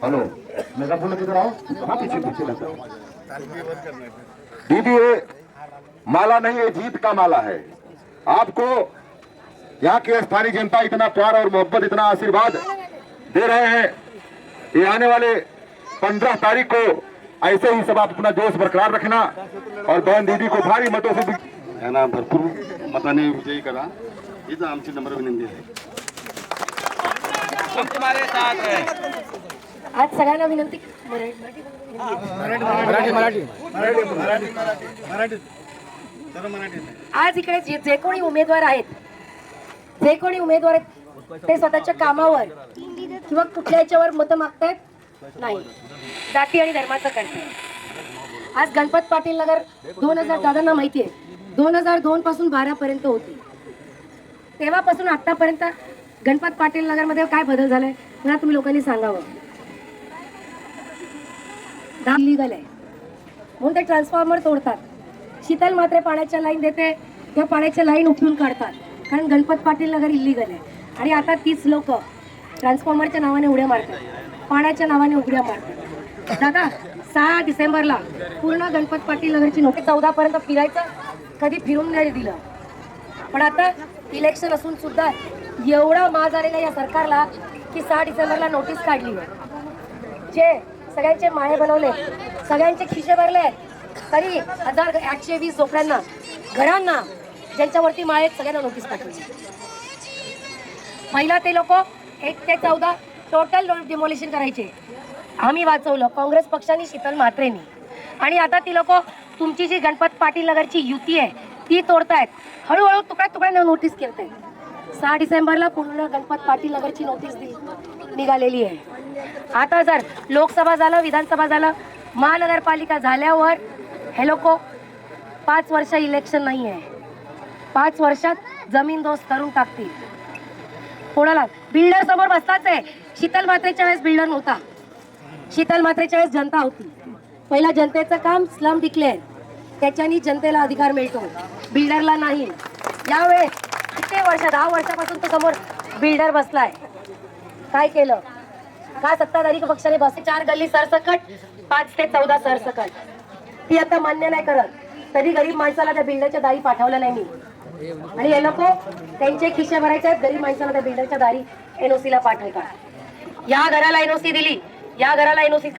Hello megaphone किधर आओ, कहाँ पीछे पीछे लगता दीदी, ये माला नहीं है, जीत का माला है। आपको यहाँ की स्थानीय जनता इतना प्यार और मोहब्बत, इतना आशीर्वाद दे रहे हैं। ये आने वाले 15 तारीख को ऐसे ही सब आप अपना जोश बरकरार रखना और बहन दीदी को भारी मतों से यांना भरपूर मताने विजयी करा, हीच आमची नम्र विनंती आहे। तुम्हारे साथ है। आज सगळ्यांना विनंती आज इकडे जे कोणी उमेदवार आहेत, ते स्वतःच्या कामावर किंवा कुठल्या याच्यावर मतं मागतायत नाही, जाती आणि धर्माचं करतायत। आज गणपत पाटील नगर 2000 दादांना माहिती आहे 2002 पासून 12 पर्यंत होती, तेव्हापासून आतापर्यंत गणपत पाटील नगर मध्ये काय बदल झालाय मला तुम्ही लोकांनी सांगावं। इलीगल आहे म्हणून ते ट्रान्सफॉर्मर तोडतात, शीतल मात्रे पाण्याच्या लाईन देते त्या पाण्याच्या लाईन उठवून काढतात, कारण गणपत पाटील नगर इलीगल आहे। आणि आता तीच लोक ट्रान्सफॉर्मरच्या नावाने उड्या मारतात, पाण्याच्या नावाने उड्या मारतात। दादा 6 डिसेंबरला पूर्ण गणपत पाटील नगरची नोटीस 14 पर्यंत फिरायचं, कधी फिरून नाही दिलं। पण आता इलेक्शन असून सुद्धा एवढा माज आलेला या सरकारला की 6 डिसेंबरला नोटीस काढली आहे, जे सगळ्यांचे माळे बनवले, सगळ्यांचे खिशे भरले, तरी 1820 झोपड्यांना घरांना ज्यांच्यावरती माळे सगळ्यांना नोटीस काढली। पहिला ते लोक 1 ते 14 टोटल डिमोलिशन करायचे, आम्ही वाचवलं काँग्रेस पक्षाने, शीतल म्हात्रेंनी। आणि आता ती लोक तुमची जी गणपत पाटील नगरची युती आहे ती तोडतायत, हळूहळू तुकड्या तुकड्या नोटीस करते। 6 डिसेंबरला पूर्ण गणपत पाटील नगरची नोटीस निघालेली आहे। आता जर लोकसभा झालं, विधानसभा झालं, महानगरपालिका झाल्यावर हे लोक 5 वर्ष इलेक्शन नाही आहे, 5 वर्षात जमीन दोस्त करून टाकतील। कोणाला बिल्डर समोर बसताच आहे। शीतल मात्रेच्या वेळेस बिल्डर नव्हता, शीतल मात्रेच्या वेळेस जनता होती। पहिला जनतेचं काम स्लम डिक्लेअर, त्याच्यानी जनतेला अधिकार मिळतो, बिल्डरला नाही। यावेळेस किती वर्ष 10 वर्षापासून तो समोर बिल्डर बसलाय, काय केलं का सत्ताधारी पक्षाने बस 4 गल्ली सरसकट 5 ते 14 सरसकट ती आता मान्य नाही करत, तरी गरीब माणसाला त्या बिल्डरच्या दारी पाठवलं नाही मी। आणि हे लोक त्यांचे खिशे भरायचे आहेत, गरीब माणसाला त्या बिल्डरच्या दारी NOC ला पाठवतात। या घराला NOC दिली, या घराला NOC